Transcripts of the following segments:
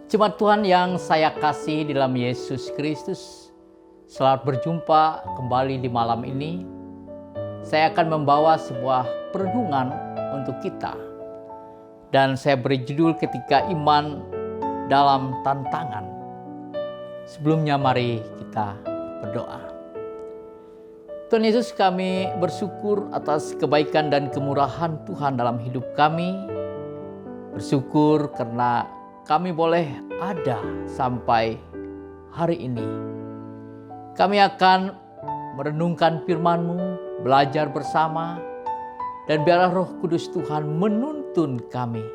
Jemaat Tuhan yang saya kasih di dalam Yesus Kristus, selamat berjumpa kembali di malam ini. Saya akan membawa sebuah perenungan untuk kita. Dan saya beri judul ketika iman dalam tantangan. Sebelumnya mari kita berdoa. Tuhan Yesus, kami bersyukur atas kebaikan dan kemurahan Tuhan dalam hidup kami. Bersyukur karena kami boleh ada sampai hari ini. Kami akan merenungkan firman-Mu, belajar bersama, dan biarlah Roh Kudus Tuhan menuntun kami.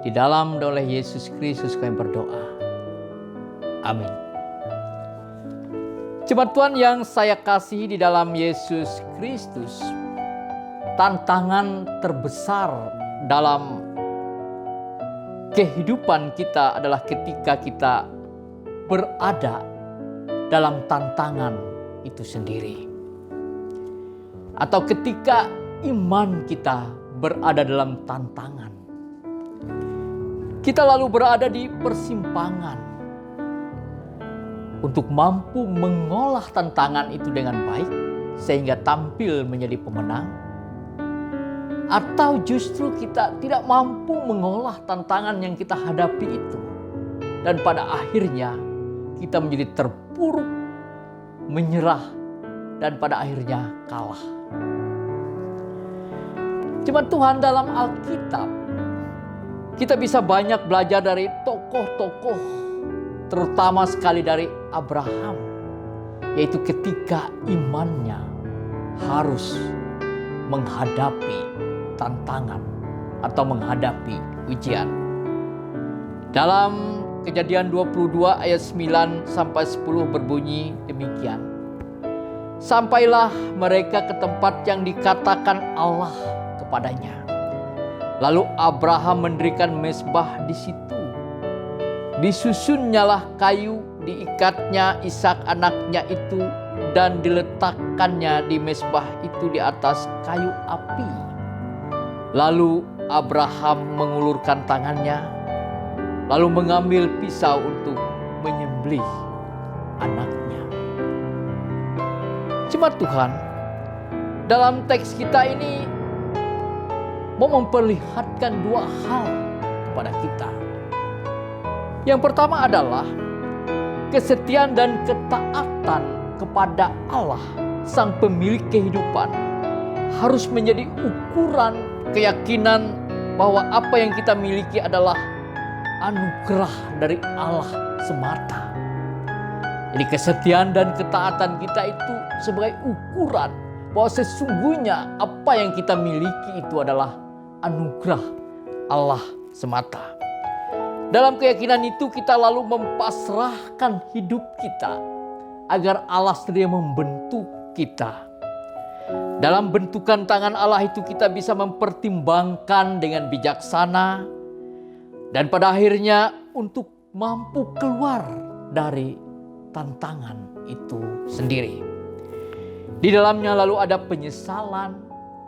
Di dalam oleh Yesus Kristus kami berdoa. Amin. Jemaat Tuhan yang saya kasih di dalam Yesus Kristus, tantangan terbesar dalam kehidupan kita adalah ketika kita berada dalam tantangan itu sendiri. Atau ketika iman kita berada dalam tantangan. Kita lalu berada di persimpangan. Untuk mampu mengolah tantangan itu dengan baik sehingga tampil menjadi pemenang. Atau justru kita tidak mampu mengolah tantangan yang kita hadapi itu. Dan pada akhirnya kita menjadi terpuruk, menyerah, dan pada akhirnya kalah. Jemaat Tuhan, dalam Alkitab kita bisa banyak belajar dari tokoh-tokoh, terutama sekali dari Abraham, yaitu ketika imannya harus menghadapi tantangan atau menghadapi ujian. Dalam Kejadian 22 ayat 9 sampai 10 berbunyi demikian. Sampailah mereka ke tempat yang dikatakan Allah kepadanya. Lalu Abraham mendirikan mezbah di situ. Disusunnyalah kayu, diikatnya Ishak anaknya itu, dan diletakkannya di mezbah itu di atas kayu api. Lalu Abraham mengulurkan tangannya, lalu mengambil pisau untuk menyembelih anaknya. Jemaat Tuhan, dalam teks kita ini mau memperlihatkan dua hal kepada kita. Yang pertama adalah kesetiaan dan ketaatan kepada Allah, Sang Pemilik kehidupan, harus menjadi ukuran keyakinan bahwa apa yang kita miliki adalah anugerah dari Allah semata. Jadi kesetiaan dan ketaatan kita itu sebagai ukuran bahwa sesungguhnya apa yang kita miliki itu adalah anugerah Allah semata. Dalam keyakinan itu kita lalu mempasrahkan hidup kita agar Allah sendiri membentuk kita. Dalam bentukan tangan Allah itu kita bisa mempertimbangkan dengan bijaksana dan pada akhirnya untuk mampu keluar dari tantangan itu sendiri. Di dalamnya lalu ada penyesalan,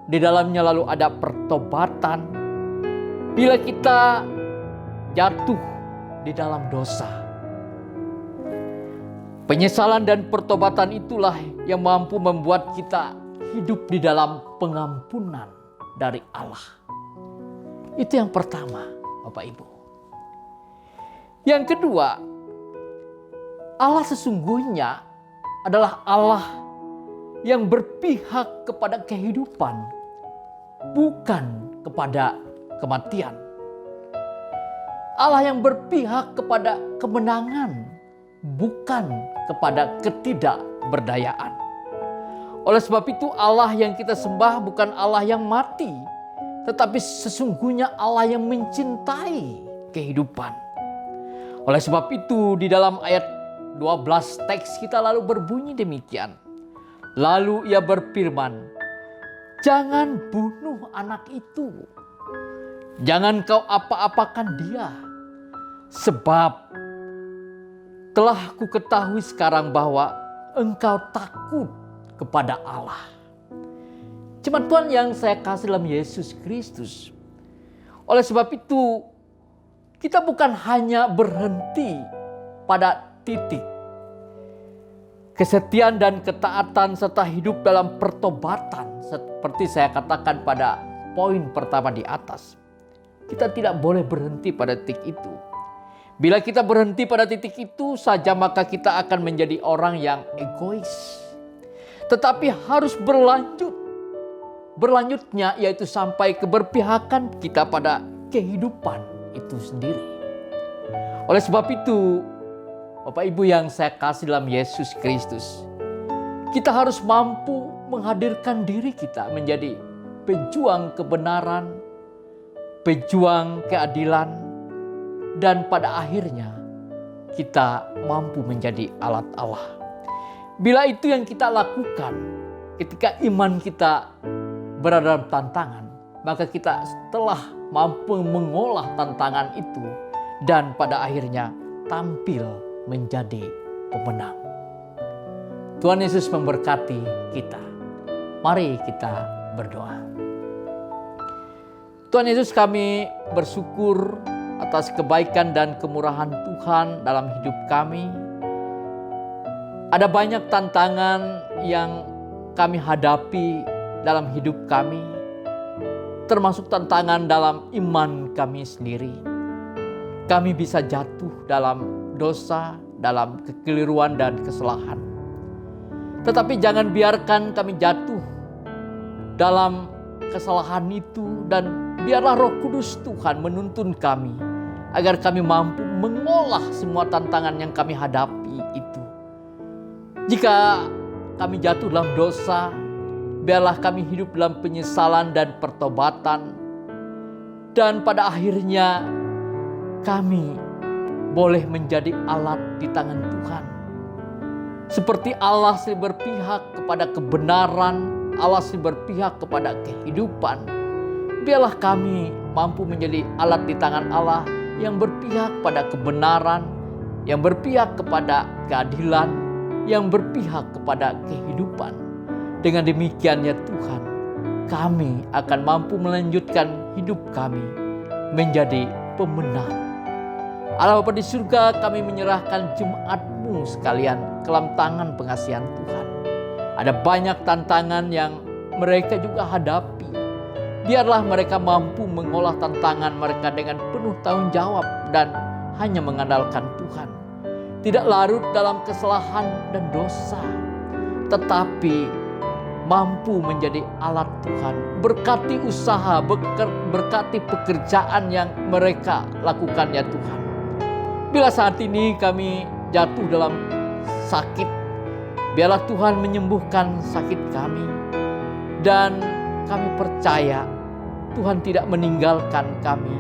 di dalamnya lalu ada pertobatan. Bila kita jatuh di dalam dosa, penyesalan dan pertobatan itulah yang mampu membuat kita hidup di dalam pengampunan dari Allah. Itu yang pertama, Bapak Ibu. Yang kedua, Allah sesungguhnya adalah Allah yang berpihak kepada kehidupan, bukan kepada kematian. Allah yang berpihak kepada kemenangan, bukan kepada ketidakberdayaan. Oleh sebab itu Allah yang kita sembah bukan Allah yang mati, tetapi sesungguhnya Allah yang mencintai kehidupan. Oleh sebab itu di dalam ayat 12 teks kita lalu berbunyi demikian. Lalu ia berfirman, jangan bunuh anak itu. Jangan kau apa-apakan dia. Sebab telah ku ketahui sekarang bahwa engkau takut kepada Allah. Jemaat Tuhan yang saya kasih dalam Yesus Kristus. Oleh sebab itu kita bukan hanya berhenti pada titik kesetiaan dan ketaatan serta hidup dalam pertobatan seperti saya katakan pada poin pertama di atas. Kita tidak boleh berhenti pada titik itu. Bila kita berhenti pada titik itu saja, maka kita akan menjadi orang yang egois. Tetapi harus berlanjut. Berlanjutnya yaitu sampai keberpihakan kita pada kehidupan itu sendiri. Oleh sebab itu, Bapak Ibu yang saya kasih dalam Yesus Kristus, kita harus mampu menghadirkan diri kita menjadi pejuang kebenaran, pejuang keadilan, dan pada akhirnya kita mampu menjadi alat Allah. Bila itu yang kita lakukan, ketika iman kita berada dalam tantangan, maka kita setelah mampu mengolah tantangan itu dan pada akhirnya tampil menjadi pemenang. Tuhan Yesus memberkati kita. Mari kita berdoa. Tuhan Yesus, kami bersyukur atas kebaikan dan kemurahan Tuhan dalam hidup kami. Ada banyak tantangan yang kami hadapi dalam hidup kami, termasuk tantangan dalam iman kami sendiri. Kami bisa jatuh dalam dosa, dalam kekeliruan dan kesalahan. Tetapi jangan biarkan kami jatuh dalam kesalahan itu, dan biarlah Roh Kudus Tuhan menuntun kami agar kami mampu mengolah semua tantangan yang kami hadapi itu. Jika kami jatuh dalam dosa, biarlah kami hidup dalam penyesalan dan pertobatan, dan pada akhirnya kami boleh menjadi alat di tangan Tuhan. Seperti Allah selalu berpihak kepada kebenaran, Allah selalu berpihak kepada kehidupan. Biarlah kami mampu menjadi alat di tangan Allah yang berpihak pada kebenaran, yang berpihak kepada keadilan, yang berpihak kepada kehidupan. Dengan demikian ya Tuhan, kami akan mampu melanjutkan hidup kami menjadi pemenang. Allah Bapa di surga, kami menyerahkan jemaat-Mu sekalian ke dalam tangan pengasihan Tuhan. Ada banyak tantangan yang mereka juga hadapi. Biarlah mereka mampu mengolah tantangan mereka dengan penuh tanggung jawab dan hanya mengandalkan Tuhan. Tidak larut dalam kesalahan dan dosa, tetapi mampu menjadi alat Tuhan. Berkati usaha, berkati pekerjaan yang mereka lakukan ya Tuhan. Bila saat ini kami jatuh dalam sakit, biarlah Tuhan menyembuhkan sakit kami. Dan kami percaya Tuhan tidak meninggalkan kami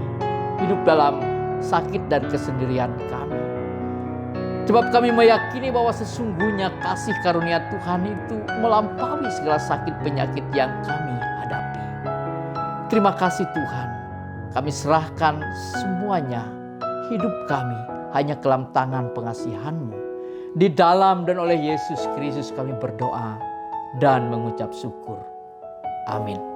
hidup dalam sakit dan kesendirian kami. Sebab kami meyakini bahwa sesungguhnya kasih karunia Tuhan itu melampaui segala sakit penyakit yang kami hadapi. Terima kasih Tuhan, kami serahkan semuanya, hidup kami hanya ke dalam tangan pengasihan-Mu. Di dalam dan oleh Yesus Kristus kami berdoa dan mengucap syukur. Amin.